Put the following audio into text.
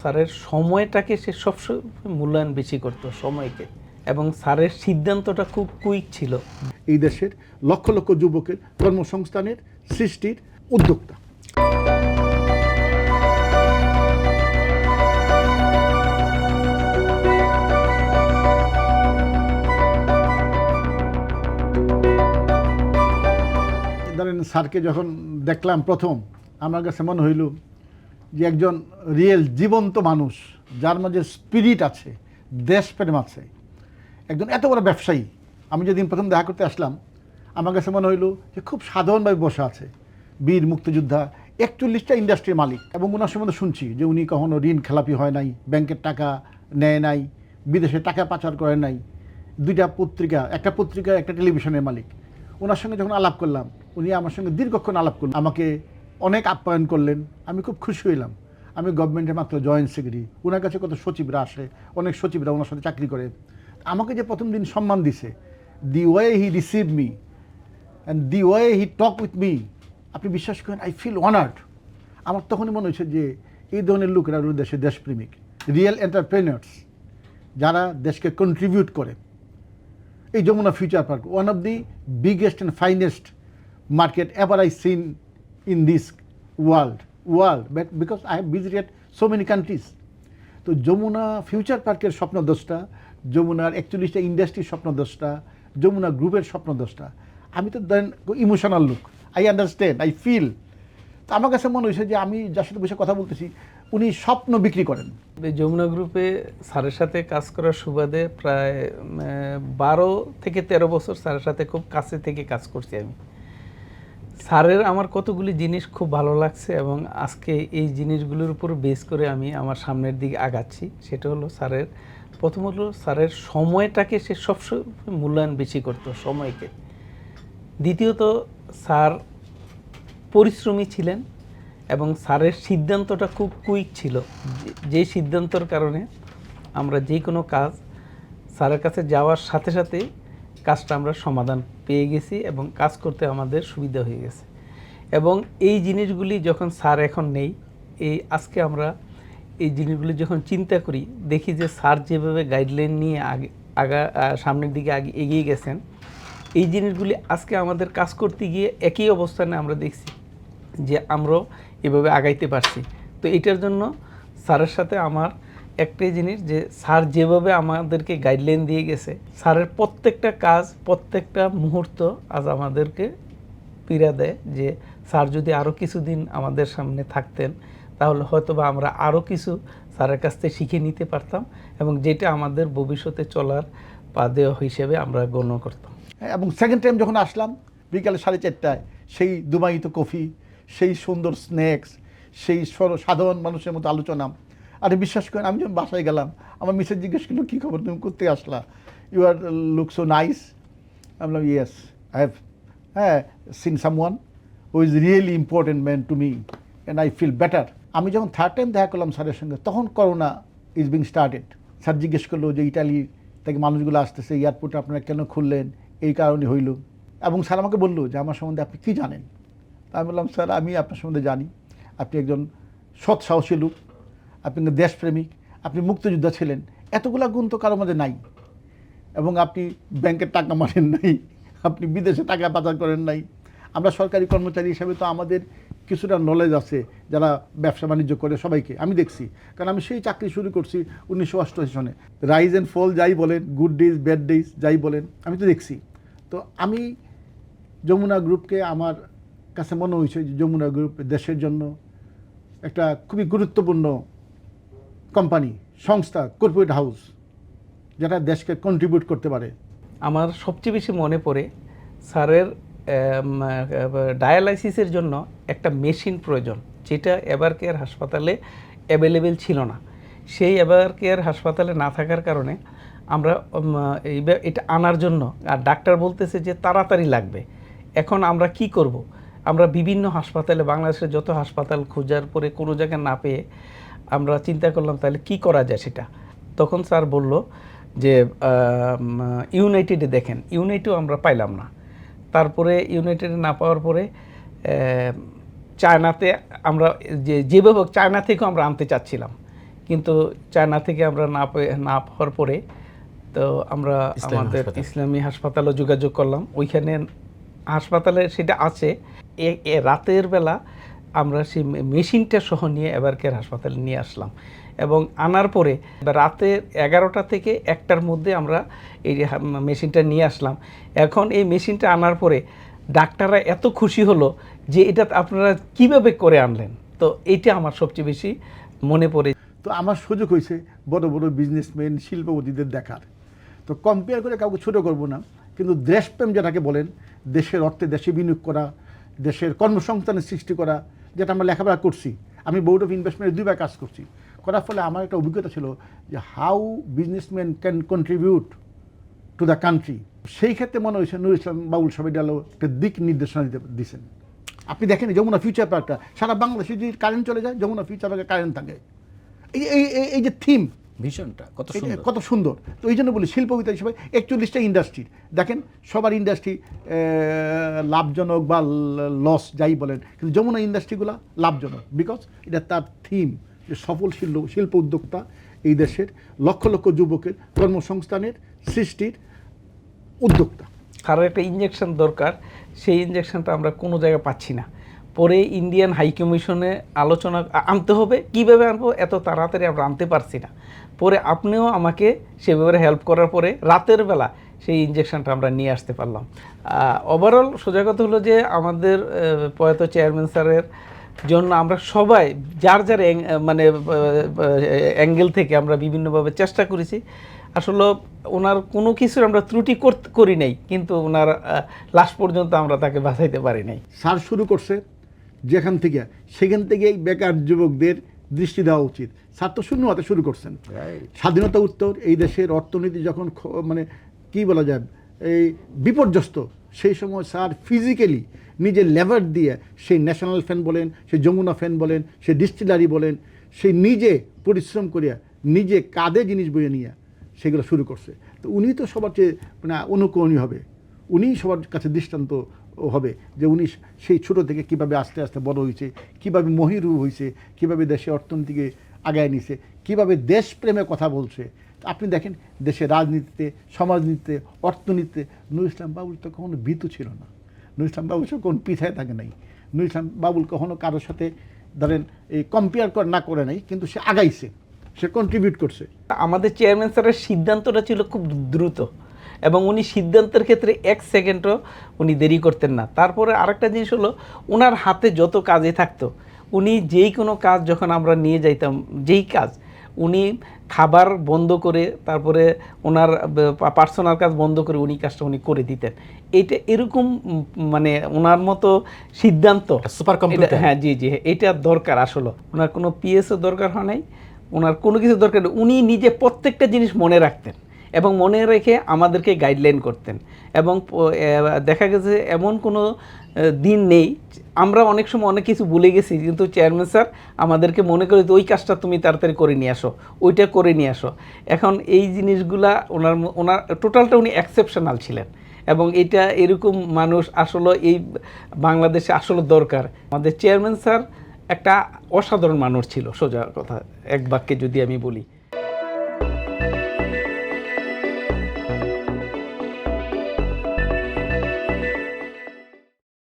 স্যারের সময়টাকে সে সবসময় মূল্যায়ন বেশি করতো সময়কে, এবং স্যারের সিদ্ধান্তটা খুব কুইক ছিল। এই দেশের লক্ষ লক্ষ যুবকের কর্মসংস্থানের সৃষ্টির উদ্যোক্তা। ধরেন স্যারকে যখন দেখলাম প্রথম, আমার কাছে মনে হইল যে একজন রিয়েল জীবন্ত মানুষ, যার মাঝে স্পিরিট আছে, দেশপ্রেম আছে, একজন এত বড় ব্যবসায়ী। আমি যেদিন প্রথম দেখা করতে আসলাম, আমার কাছে মনে হইল যে খুব সাধারণভাবে বসে আছে, বীর মুক্তিযোদ্ধা, 41টা ইন্ডাস্ট্রির মালিক। এবং ওনার সম্বন্ধে শুনছি যে উনি কখনো ঋণ খেলাপি হয় নাই, ব্যাংকের টাকা নেয় নাই, বিদেশে টাকা পাচার করে নাই, দুইটা পত্রিকা, একটা পত্রিকা, একটা টেলিভিশনের মালিক। ওনার সঙ্গে যখন আলাপ করলাম, উনি আমার সঙ্গে দীর্ঘক্ষণ আলাপ করলেন, আমাকে অনেক আপ্যায়ন করলেন। আমি খুব খুশি হইলাম। আমি গভর্নমেন্টের মাত্র জয়েন্ট সেক্রেটারি, ওনার কাছে কত সচিবরা আসে, অনেক সচিবরা ওনার সাথে চাকরি করে। আমাকে যে প্রথম দিন সম্মান দিছে, the way he receive me and the way he talk with me, আপনি বিশ্বাস করেন, আই ফিল অনার্ড। আমার তখনই মনে হয়েছে যে এই ধরনের লোকেরা হলো দেশের দেশপ্রেমিক, রিয়েল এন্টারপ্রেনার্স, যারা দেশকে কন্ট্রিবিউট করে। এই Jamuna future park, one of the biggest and finest market ever I seen in this world, but because I have visited so many countries. তো যমুনা ফিউচার পার্কের স্বপ্নদ্রষ্টা, যমুনার 41টা ইন্ডাস্ট্রির স্বপ্নদ্রষ্টা, যমুনা গ্রুপের স্বপ্নদ্রষ্টা। আমি তো then emotional look, I understand, I feel. তো আমার কাছে মনে হয়েছে যে আমি যার সাথে বসে কথা বলতেছি, উনি স্বপ্ন বিক্রি করেন। যমুনা গ্রুপে স্যারের সাথে কাজ করার সুবাদে প্রায় 12 থেকে 13 বছর স্যারের সাথে খুব কাছে থেকে কাজ করছি আমি। স্যারের আমার কতগুলি জিনিস খুব ভালো লাগছে, এবং আজকে এই জিনিসগুলোর উপর বেস করে আমি আমার সামনের দিকে আগাচ্ছি। সেটা হলো স্যারের, প্রথম হলো স্যারের সময়টাকে সে সবসময় মূল্যায়ন বেশি করতো, সময়কে। দ্বিতীয়ত, স্যার পরিশ্রমী ছিলেন এবং স্যারের সিদ্ধান্তটা খুব কুইক ছিল, যে সিদ্ধান্তর কারণে আমরা যে কোনো কাজ স্যারের কাছে যাওয়ার সাথে সাথে কাজটা আমরা সমাধান পেয়ে গেছি এবং কাজ করতে আমাদের সুবিধা হয়ে গেছে। এবং এই জিনিসগুলি যখন স্যার এখন নেই, আজকে আমরা এই জিনিসগুলি যখন চিন্তা করি, দেখি যে স্যার যেভাবে গাইডলাইন নিয়ে সামনের দিকে এগিয়ে গেছেন, এই জিনিসগুলি আজকে আমাদের কাজ করতে গিয়ে একই অবস্থানে আমরা দেখছি যে আমরাও এভাবে আগাইতে পারছি। তো এটার জন্য স্যারের সাথে আমার একটাই জিনিস, যে স্যার যেভাবে আমাদেরকে গাইডলাইন দিয়ে গেছে, স্যারের প্রত্যেকটা কাজ, প্রত্যেকটা মুহূর্ত আজ আমাদেরকে পীড়া দেয় যে স্যার যদি আরও কিছুদিন আমাদের সামনে থাকতেন, তাহলে হয়তো বা আমরা আরও কিছু স্যারের কাছ থেকে শিখে নিতে পারতাম, এবং যেটা আমাদের ভবিষ্যতে চলার পাদেয় হিসেবে আমরা গণ্য করতাম। এবং সেকেন্ড টাইম যখন আসলাম বিকালে 4:30টায়, সেই দুবাইত কফি, সেই সুন্দর স্ন্যাক্স, সেই সাধারণ মানুষের মতো আলোচনা। আরে বিশ্বাস করেন, আমি যখন বাসায় গেলাম, আমার মিসেস জিজ্ঞেস করলো, কী খবর, তুমি করতে আসলা, you are look so nice. আমি বললাম, yes, I have seen someone who is really important man to me and I feel better. আমি যখন থার্ড টাইম দেখা করলাম স্যারের সঙ্গে, তখন corona is being started. Sir জিজ্ঞেস করলো যে ইটালি থেকে মানুষগুলো আসতেছে, এয়ারপোর্টে আপনারা কেন খুললেন, এই কারণে হইল। এবং স্যার আমাকে বললো যে আমার সম্বন্ধে আপনি কী জানেন। আমি বললাম, স্যার আমি আপনার সম্বন্ধে জানি, আপনি একজন সৎ সাহসী লোক, আপনি দেশপ্রেমিক, আপনি মুক্তিযোদ্ধা ছিলেন, এতগুলা গুণ তো কারোর মধ্যে নাই। এবং আপনি ব্যাংকের টাকা মারেন নাই, আপনি বিদেশে টাকা পাচার করেন নাই। আমরা সরকারি কর্মচারী হিসাবে তো আমাদের কিছুটা নলেজ আছে, যারা ব্যবসা বাণিজ্য করে সবাইকে আমি দেখছি, কারণ আমি সেই চাকরি শুরু করছি 1988 সনে। রাইজ অ্যান্ড ফল যাই বলেন, গুড ডেজ ব্যাড ডেজ যাই বলেন, আমি তো দেখছি। তো আমি যমুনা গ্রুপকে, আমার কাছে মনে হয়েছে যে যমুনা গ্রুপ দেশের জন্য একটা খুবই গুরুত্বপূর্ণ কোম্পানি, সংস্থা, কর্পোরেট হাউস, যেটা দেশকে কন্ট্রিবিউট করতে পারে। আমার সবচেয়ে বেশি মনে পড়ে স্যারের ডায়ালাইসিসের জন্য একটা মেশিন প্রয়োজন, যেটা এভার কেয়ার হাসপাতালে অ্যাভেলেবেল ছিল না। সেই এভার কেয়ার হাসপাতালে না থাকার কারণে আমরা এটা আনার জন্য, আর ডাক্তার বলতেছে যে তাড়াতাড়ি লাগবে। এখন আমরা কি করব? আমরা বিভিন্ন হাসপাতালে, বাংলাদেশের যত হাসপাতাল খোঁজার পরে কোনো জায়গায় না পেয়ে আমরা চিন্তা করলাম তাহলে কি করা যায় সেটা। তখন স্যার বলল যে ইউনাইটেডে দেখেন। ইউনাইটেডও আমরা পাইলাম না। তারপরে ইউনাইটেডে না পাওয়ার পরে চায়নাতে আমরা যেভাবে চায়না থেকেও আমরা আনতে চাচ্ছিলাম, কিন্তু চায়না থেকে আমরা না পাওয়ার পরে তো আমরা ইসলামী আমাদের হাসপাতাল। ইসলামী হাসপাতালে যোগাযোগ করলাম। ওইখানে হাসপাতালে সেটা আছে, রাতের বেলা আমরা সেই মেশিনটা সহ নিয়ে এবারকের হাসপাতালে নিয়ে আসলাম এবং আনার পরে রাতে 11টা থেকে 1টার মধ্যে আমরা এই মেশিনটা নিয়ে আসলাম। এখন এই মেশিনটা আনার পরে ডাক্তাররা এত খুশি হলো যে এটা আপনারা কিভাবে করে আনলেন, তো এটা আমার সবচেয়ে বেশি মনে পড়ে। তো আমার সুযোগ হয়েছে বড় বড় বিজনেসম্যান শিল্পপতিদের দেখার। তো কম্পেয়ার করে কাউকে ছোটো করব না, কিন্তু দেশপ্রেম যেটাকে বলেন, দেশের অর্থে দেশে বিনিয়োগ করা, দেশের কর্মসংস্থানের সৃষ্টি করা, যেটা আমরা লেখাপড়া করছি। আমি বোর্ড অফ ইনভেস্টমেন্টে 2বার কাজ করছি, করার ফলে আমার একটা অভিজ্ঞতা ছিল যে how businessman can contribute to the country. সেই ক্ষেত্রে মনে হয়েছে নুরুল ইসলাম বাবুল সাহেব একটা দিক নির্দেশনা দিয়েছেন। আপনি দেখেন যমুনা ফিউচার পার্কটা সারা বাংলাদেশে যদি কারেন্ট চলে যায়, যমুনা ফিউচার পার্কে কারেন্ট থাকে। এই যে থিম, ভীষণটা কত সুন্দর। কত সুন্দর। তো এই জন্য বলি শিল্পবিদ্যা হিসেবে 41টা ইন্ডাস্ট্রি দেখেন, সবার ইন্ডাস্ট্রি লাভজনক বা লস যাই বলেন, কিন্তু যমুনা ইন্ডাস্ট্রিগুলো লাভজনক, বিকজ এটা তার থিম যে সফল শিল্প উদ্যোক্তা এই দেশের লক্ষ লক্ষ যুবকের কর্মসংস্থানের সৃষ্টির উদ্যোক্তা। কারো একটা ইঞ্জেকশন দরকার, সেই ইঞ্জেকশনটা আমরা কোনো জায়গায় পাচ্ছি না। পরে ইন্ডিয়ান হাই কমিশনে আলোচনা আনতে হবে, কীভাবে আনবো, এত তাড়াতাড়ি আমরা আনতে পারছি না। পরে আপনিও আমাকে সেভাবে হেল্প করার পরে রাতের বেলা সেই ইঞ্জেকশনটা আমরা নিয়ে আসতে পারলাম। ওভারঅল সোজা কথা হলো যে আমাদের প্রয়াত চেয়ারম্যান স্যারের জন্য আমরা সবাই যার যার মানে অ্যাঙ্গেল থেকে আমরা বিভিন্নভাবে চেষ্টা করেছি। আসলে ওনার কোনো কিছুর আমরা ত্রুটি করি নাই, কিন্তু ওনার লাস্ট পর্যন্ত আমরা তাকে বাঁচাইতে পারি নাই। স্যার শুরু করছে যেখান থেকে, সেখান থেকেই বেকার যুবকদের দৃষ্টি দেওয়া উচিত। স্যার তো শূন্য হাতে শুরু করছেন। স্বাধীনতা উত্তর এই দেশের অর্থনীতি যখন মানে কি বলা যায় এই বিপর্যস্ত, সেই সময় স্যার ফিজিক্যালি নিজের লেবার দিয়ে সেই ন্যাশনাল ফ্যান বলেন, সেই যমুনা ফ্যান বলেন, সেই ডিস্টিলারি বলেন, সেই নিজে পরিশ্রম করিয়া নিজে কাঁধে জিনিস বয়ে নিয়ে সেগুলো শুরু করছে। তো উনি তো সবার চেয়ে মানে অনুকরণীয় হবে, উনিই সবার কাছে দৃষ্টান্ত হবে যে উনি সেই ছোটো থেকে কিভাবে আস্তে আস্তে বড় হয়েছে, কিভাবে মহিরু হয়েছে, কিভাবে দেশে অর্থনীতিকে আগায় নিছে, কিভাবে দেশপ্রেমে কথা বলছে। আপনি দেখেন দেশের রাজনীতিতে, সমাজনীতিতে, অর্থনীতিতে নুরুল ইসলাম বাবুল তো কখনো ভীতু ছিল না। নুরুল ইসলাম বাবুল কখনো পিছায় থাকে নাই। নুরুল ইসলাম বাবুল কখনো কারোর সাথে ধরেন এই কম্পেয়ার না করে নাই, কিন্তু সে আগাইছে, সে কন্ট্রিবিউট করছে। আমাদের চেয়ারম্যান স্যারের সিদ্ধান্তটা ছিল খুব দ্রুত এবং উনি সিদ্ধান্তের ক্ষেত্রে 1 সেকেন্ডও উনি দেরি করতেন না। তারপরে আরেকটা জিনিস হলো, ওনার হাতে যত কাজে থাকতো, উনি যেই কোনো কাজ যখন আমরা নিয়ে যাইতাম, যেই কাজ উনি খাবার বন্ধ করে, তারপরে ওনার পার্সোনাল কাজ বন্ধ করে উনি কাজটা উনি করে দিতেন। এইটা এরকম মানে ওনার মতো সিদ্ধান্ত, সুপার কম্পিউটার। হ্যাঁ জি জি, এটা দরকার। আসলে ওনার কোনো পিএসও দরকার হয় নাই, ওনার কোনো কিছু দরকার নেই। উনি নিজে প্রত্যেকটা জিনিস মনে রাখতেন এবং মনে রেখে আমাদেরকে গাইডলাইন করতেন। এবং দেখা গেছে এমন কোনো দিন নেই, আমরা অনেক সময় অনেক কিছু ভুলে গেছি, কিন্তু চেয়ারম্যান স্যার আমাদেরকে মনে করে ওই কাজটা তুমি তাড়াতাড়ি করে নিয়ে আসো, ওইটা করে নিয়ে আসো। এখন এই জিনিসগুলা ওনার টোটালটা উনি এক্সেপশনাল ছিলেন এবং এটা এরকম মানুষ আসলে এই বাংলাদেশে আসলে দরকার। আমাদের চেয়ারম্যান স্যার একটা অসাধারণ মানুষ ছিল, সোজা কথা এক বাক্যে যদি আমি বলি।